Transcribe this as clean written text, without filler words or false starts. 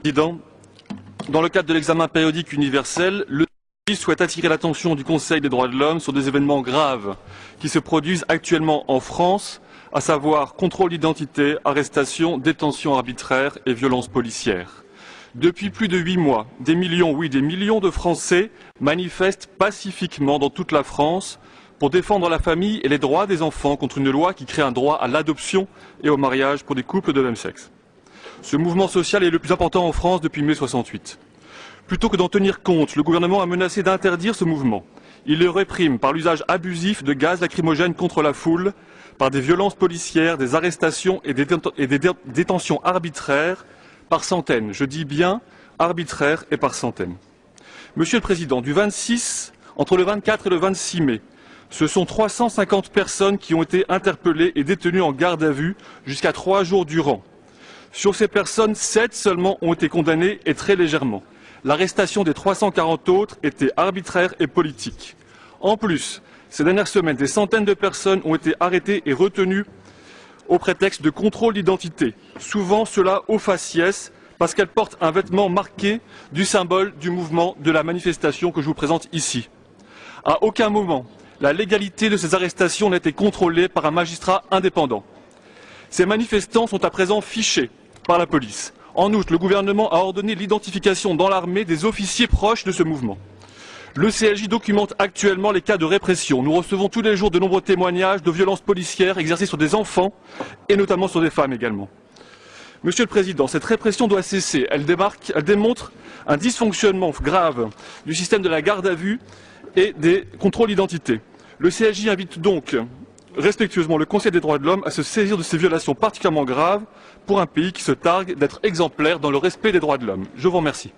Président, dans le cadre de l'examen périodique universel, le CEJ souhaite attirer l'attention du Conseil des droits de l'homme sur des événements graves qui se produisent actuellement en France, à savoir contrôle d'identité, arrestation, détention arbitraire et violences policières. Depuis plus de 8 mois, des millions de Français manifestent pacifiquement dans toute la France pour défendre la famille et les droits des enfants contre une loi qui crée un droit à l'adoption et au mariage pour des couples de même sexe. Ce mouvement social est le plus important en France depuis mai 68. Plutôt que d'en tenir compte, le gouvernement a menacé d'interdire ce mouvement. Il le réprime par l'usage abusif de gaz lacrymogène contre la foule, par des violences policières, des arrestations et des détentions arbitraires par centaines. Je dis bien arbitraires et par centaines. Monsieur le Président, entre le 24 et le 26 mai, ce sont 350 personnes qui ont été interpellées et détenues en garde à vue jusqu'à 3 jours durant. Sur ces personnes, 7 seulement ont été condamnées et très légèrement. L'arrestation des 340 autres était arbitraire et politique. En plus, ces dernières semaines, des centaines de personnes ont été arrêtées et retenues au prétexte de contrôle d'identité. Souvent cela au faciès, parce qu'elles portent un vêtement marqué du symbole du mouvement de la manifestation que je vous présente ici. À aucun moment, la légalité de ces arrestations n'a été contrôlée par un magistrat indépendant. Ces manifestants sont à présent fichés par la police. En outre, le gouvernement a ordonné l'identification dans l'armée des officiers proches de ce mouvement. Le CEJ documente actuellement les cas de répression. Nous recevons tous les jours de nombreux témoignages de violences policières exercées sur des enfants et notamment sur des femmes également. Monsieur le Président, cette répression doit cesser. Elle démontre un dysfonctionnement grave du système de la garde à vue et des contrôles d'identité. Le CEJ invite donc respectueusement le Conseil des droits de l'homme à se saisir de ces violations particulièrement graves pour un pays qui se targue d'être exemplaire dans le respect des droits de l'homme. Je vous remercie.